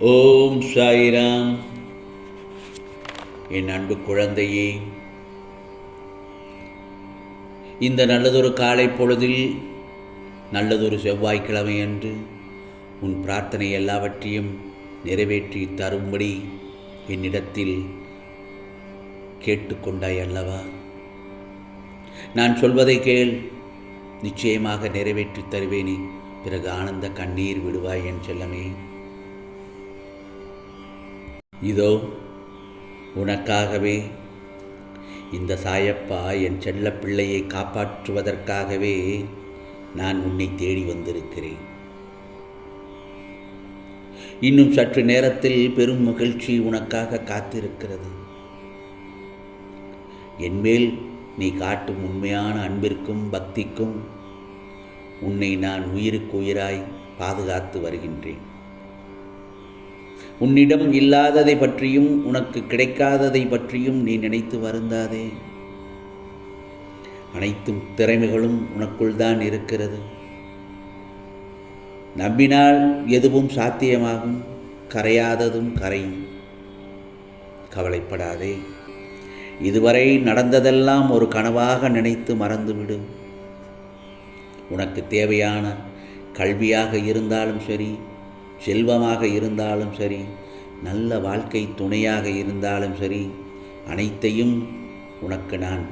ஓம் சாய்ராம். என் அன்பு குழந்தையே, இந்த நல்லதொரு காலை பொழுதில், நல்லதொரு செவ்வாய்க்கிழமை அன்று உன் பிரார்த்தனை எல்லாவற்றையும் நிறைவேற்றி தரும்படி என்னிடத்தில் கேட்டுக்கொண்டாய் அல்லவா? நான் சொல்வதை கேள், நிச்சயமாக நிறைவேற்றி தருவேனே. பிறகு ஆனந்த கண்ணீர் விடுவாய் என் செல்லமே. இதோ உனக்காகவே இந்த சாயப்பா என் செல்ல பிள்ளையை காப்பாற்றுவதற்காகவே நான் உன்னை தேடி வந்திருக்கிறேன். இன்னும் சற்று நேரத்தில் பெரும் மகிழ்ச்சி உனக்காக காத்திருக்கிறது. என்மேல் நீ காட்டும் உண்மையான அன்பிற்கும் பக்திக்கும் உன்னை நான் உயிருக்கு உயிராய் பாதுகாத்து வருகின்றேன். உன்னிடம் இல்லாததை பற்றியும் உனக்கு கிடைக்காததை பற்றியும் நீ நினைத்து வருந்தாதே. அனைத்து திறமைகளும் உனக்குள் தான் இருக்கிறது. நம்பினால் எதுவும் சாத்தியமாகும், கரையாததும் கரையும். கவலைப்படாதே. இதுவரை நடந்ததெல்லாம் ஒரு கனவாக நினைத்து மறந்துவிடு. உனக்கு தேவையான கல்வியாக இருந்தாலும் சரி, செல்வமாக இருந்தாலும் சரி, நல்ல வாழ்க்கை துணையாக இருந்தாலும் சரி, அனைத்தையும் உனக்கு நான்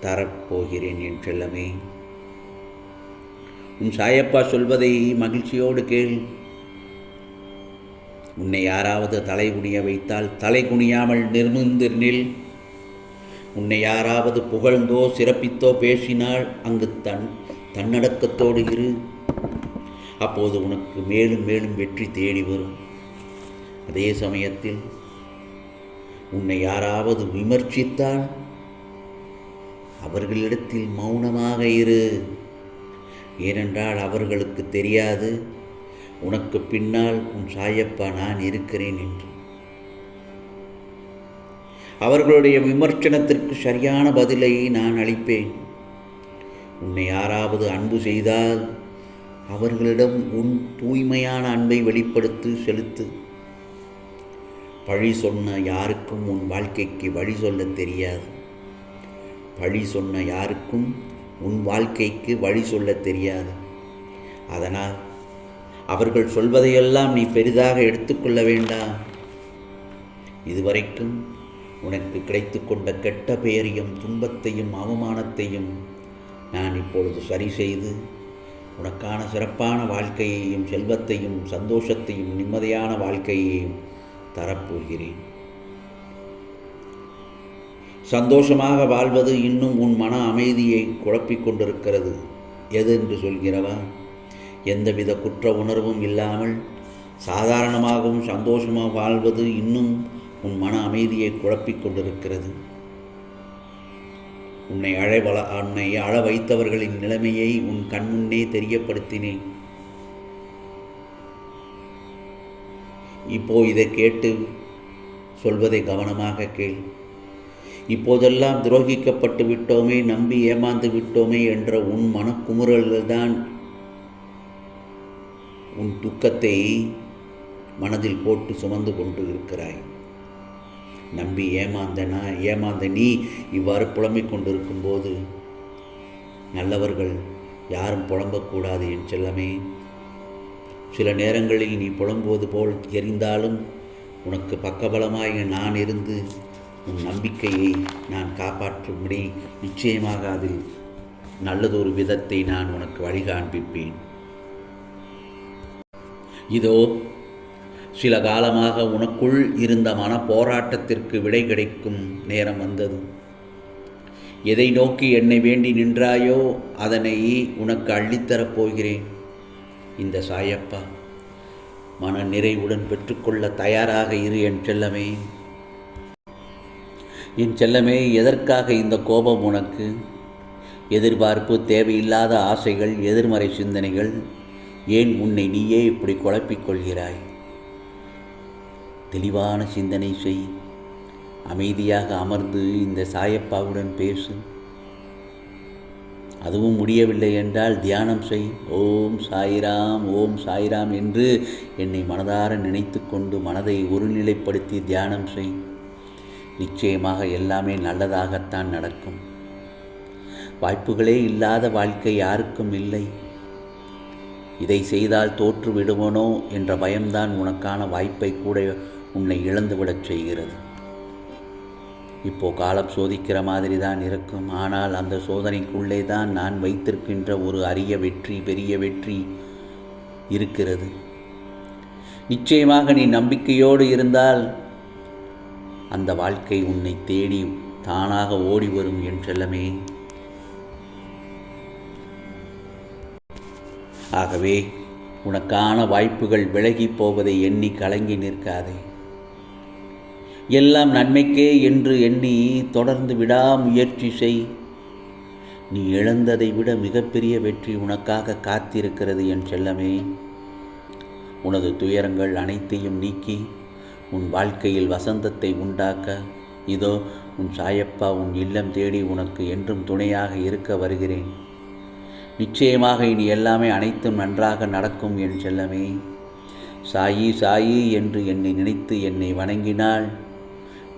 தரப்போகிறேன் என் செல்லமே. உன் சாயப்பா சொல்வதை மகிழ்ச்சியோடு கேள். உன்னை யாராவது தலை குனிய வைத்தால் தலை குனியாமல் நிமிர்ந்து நில். உன்னை யாராவது புகழ்ந்தோ சிறப்பித்தோ பேசினால் அங்கு தன்னடக்கத்தோடு இரு. அப்போது உனக்கு மேலும் மேலும் வெற்றி தேடி வரும். அதே சமயத்தில் உன்னை யாராவது விமர்சித்தால் அவர்களிடத்தில் மௌனமாக இரு. ஏனென்றால் அவர்களுக்கு தெரியாது உனக்கு பின்னால் உன் சாயப்பா நான் இருக்கிறேன் என்று. அவர்களுடைய விமர்சனத்திற்கு சரியான பதிலை நான் அளிப்பேன். உன்னை யாராவது அன்பு செய்தால் அவர்களிடம் உன் தூய்மையான அன்பை வெளிப்படுத்தி செலுத்து. பழி சொன்ன யாருக்கும் உன் வாழ்க்கைக்கு வழி சொல்ல தெரியாது. பழி சொன்ன யாருக்கும் உன் வாழ்க்கைக்கு வழி சொல்ல தெரியாது. அதனால் அவர்கள் சொல்வதையெல்லாம் நீ பெரிதாக எடுத்துக்கொள்ள வேண்டாம். இதுவரைக்கும் உனக்கு கிடைத்து கொண்ட கெட்ட பெயரையும் துன்பத்தையும் அவமானத்தையும் நான் இப்பொழுது சரி செய்து உனக்கான சிறப்பான வாழ்க்கையையும் செல்வத்தையும் சந்தோஷத்தையும் நிம்மதியான வாழ்க்கையையும் தரப்போகிறேன். சந்தோஷமாக வாழ்வது இன்னும் உன் மன அமைதியை குழப்பிக் கொண்டிருக்கிறது. எது என்று சொல்கிறவா? எந்தவித குற்ற உணர்வும் இல்லாமல் சாதாரணமாகவும் சந்தோஷமாக வாழ்வது இன்னும் உன் மன அமைதியை குழப்பிக் கொண்டிருக்கிறது. உன்னை அழ வைத்தவர்களின் நிலைமையை உன் கண்முன்னே தெரியப்படுத்தினேன். இப்போ இதை கேட்டு சொல்வதை கவனமாக கேள். இப்போதெல்லாம் துரோகிக்கப்பட்டு விட்டோமே, நம்பி ஏமாந்து விட்டோமே என்ற உன் மனக்குமுறல்கள்தான் உன் துக்கத்தை மனதில் போட்டு சுமந்து கொண்டு இருக்கிறாய். நம்பி ஏமாந்த நீ இவ்வாறு புலம்பிக் கொண்டிருக்கும் போது நல்லவர்கள் யாரும் புலம்பக்கூடாது என் செல்லமே. சில நேரங்களில் நீ புலம்புவது போல் எரிந்தாலும் உனக்கு பக்கபலமாய் நான் இருந்து உன் நம்பிக்கையை நான் காப்பாற்றும்படி நிச்சயமாக அதில் நல்லதொரு விதத்தை நான் உனக்கு வழிகாண்பிப்பேன். இதோ சில காலமாக உனக்குள் இருந்த மன போராட்டத்திற்கு விடை கிடைக்கும் நேரம் வந்தது. எதை நோக்கி என்னை வேண்டி நின்றாயோ அதனை உனக்கு அள்ளித்தரப் போகிறேன். இந்த சாயப்பா மன நிறைவுடன் பெற்றுக்கொள்ள தயாராக இரு என் செல்லமே. என் செல்லமே, எதற்காக இந்த கோபம் உனக்கு? எதிர்பார்ப்பு, தேவையில்லாத ஆசைகள், எதிர்மறை சிந்தனைகள். ஏன் உன்னை நீயே இப்படி குழப்பிக்கொள்கிறாய்? தெளிவான சிந்தனை செய். அமைதியாக அமர்ந்து இந்த சாயப்பாவுடன் பேசு. அதுவும் முடியவில்லை என்றால் தியானம் செய். ஓம் சாய்ராம், ஓம் சாய்ராம் என்று என்னை மனதார நினைத்து கொண்டு மனதை ஒருநிலைப்படுத்தி தியானம் செய். நிச்சயமாக எல்லாமே நல்லதாகத்தான் நடக்கும். வாய்ப்புகளே இல்லாத வாழ்க்கை யாருக்கும் இல்லை. இதை செய்தால் தோற்று விடுவனோ என்ற பயம்தான் உனக்கான வாய்ப்பை கூட உன்னை இழந்துவிடச் செய்கிறது. இப்போ காலம் சோதிக்கிற மாதிரி தான் இருக்கும். ஆனால் அந்த சோதனைக்குள்ளே தான் நான் வைத்திருக்கின்ற ஒரு அரிய வெற்றி, பெரிய வெற்றி இருக்கிறது. நிச்சயமாக நீ நம்பிக்கையோடு இருந்தால் அந்த வாழ்க்கை உன்னை தேடி தானாக ஓடி வரும் என் செல்லமே. ஆகவே உனக்கான வாய்ப்புகள் விலகி போவதை எண்ணி கலங்கி நிற்காதே. எல்லாம் நன்மைக்கே என்று எண்ணி தொடர்ந்து விடாமுயற்சி செய். நீ இழந்ததை விட மிகப்பெரிய வெற்றி உனக்காக காத்திருக்கிறது என் செல்லமே. உனது துயரங்கள் அனைத்தையும் நீக்கி உன் வாழ்க்கையில் வசந்தத்தை உண்டாக்க இதோ உன் சாயப்பா உன் இல்லம் தேடி உனக்கு என்றும் துணையாக இருக்க வருகிறேன். நிச்சயமாக இனி எல்லாமே அனைத்தும் நன்றாக நடக்கும் என் செல்லமே. சாயி சாயி என்று என்னை நினைத்து என்னை வணங்கினால்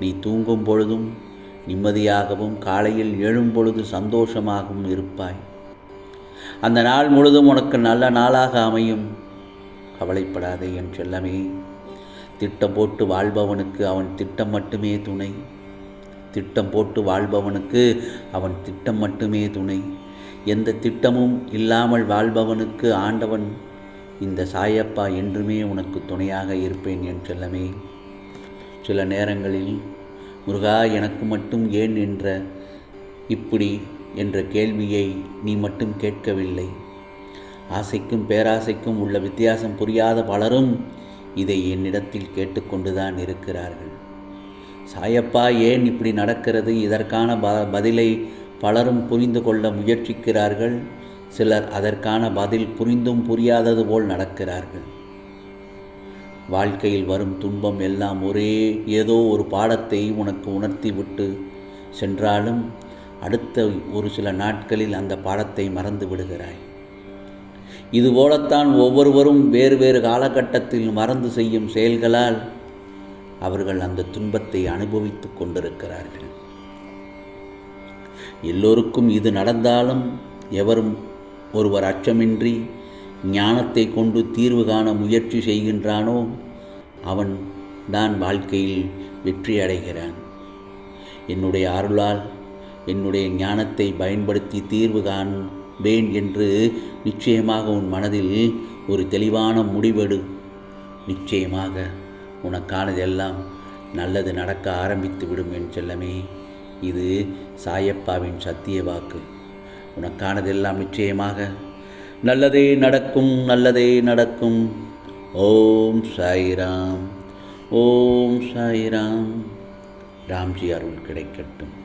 நீ தூங்கும் பொழுதும் நிம்மதியாகவும் காலையில் எழும் பொழுது சந்தோஷமாகவும் இருப்பாய். அந்த நாள் முழுதும் உனக்கு நல்ல நாளாக அமையும். கவலைப்படாதே என் செல்லமே. திட்டம் போட்டு வாழ்பவனுக்கு அவன் திட்டம் மட்டுமே துணை. திட்டம் போட்டு வாழ்பவனுக்கு அவன் திட்டம் மட்டுமே துணை. எந்த திட்டமும் இல்லாமல் வாழ்பவனுக்கு ஆண்டவன் இந்த சாயப்பா என்றுமே உனக்கு துணையாக இருப்பேன் என் செல்லமே. சில நேரங்களில் முருகா எனக்கு மட்டும் ஏன் என்ற இப்படி என்ற கேள்வியை நீ மட்டும் கேட்கவில்லை. ஆசைக்கும் பேராசைக்கும் உள்ள வித்தியாசம் புரியாத பலரும் இதை என்னிடத்தில் கேட்டுக்கொண்டுதான் இருக்கிறார்கள். சாயப்பா ஏன் இப்படி நடக்கிறது? இதற்கான பதிலை பலரும் புரிந்து கொள்ள முயற்சிக்கிறார்கள். சிலர் அதற்கான பதில் புரிந்தும் புரியாதது போல் நடக்கிறார்கள். வாழ்க்கையில் வரும் துன்பம் எல்லாம் ஏதோ ஒரு பாடத்தை உனக்கு உணர்த்தி விட்டு சென்றாலும் அடுத்த ஒரு சில நாட்களில் அந்த பாடத்தை மறந்து விடுகிறாய். இதுபோலத்தான் ஒவ்வொருவரும் வேறு வேறு காலகட்டத்தில் மறந்து செய்யும் செயல்களால் அவர்கள் அந்த துன்பத்தை அனுபவித்து கொண்டிருக்கிறார்கள். எல்லோருக்கும் இது நடந்தாலும் எவரும் ஒருவர் அச்சமின்றி ஞானத்தை கொண்டு தீர்வு காண முயற்சி செய்கின்றானோ அவன் தான் வாழ்க்கையில் வெற்றி அடைகிறான். என்னுடைய அருளால் என்னுடைய ஞானத்தை பயன்படுத்தி தீர்வு காண்பேன் என்று நிச்சயமாக உன் மனதில் ஒரு தெளிவான முடிவெடு. நிச்சயமாக உனக்கானதெல்லாம் நல்லது நடக்க ஆரம்பித்து விடும் என் செல்லமே. இது சாயப்பாவின் சத்திய வாக்கு. உனக்கானதெல்லாம் நிச்சயமாக நல்லதே நடக்கும், நல்லதே நடக்கும். ஓம் சாய்ராம், ஓம் சாய்ராம். ராம்ஜி அருள் கிடைக்கட்டும்.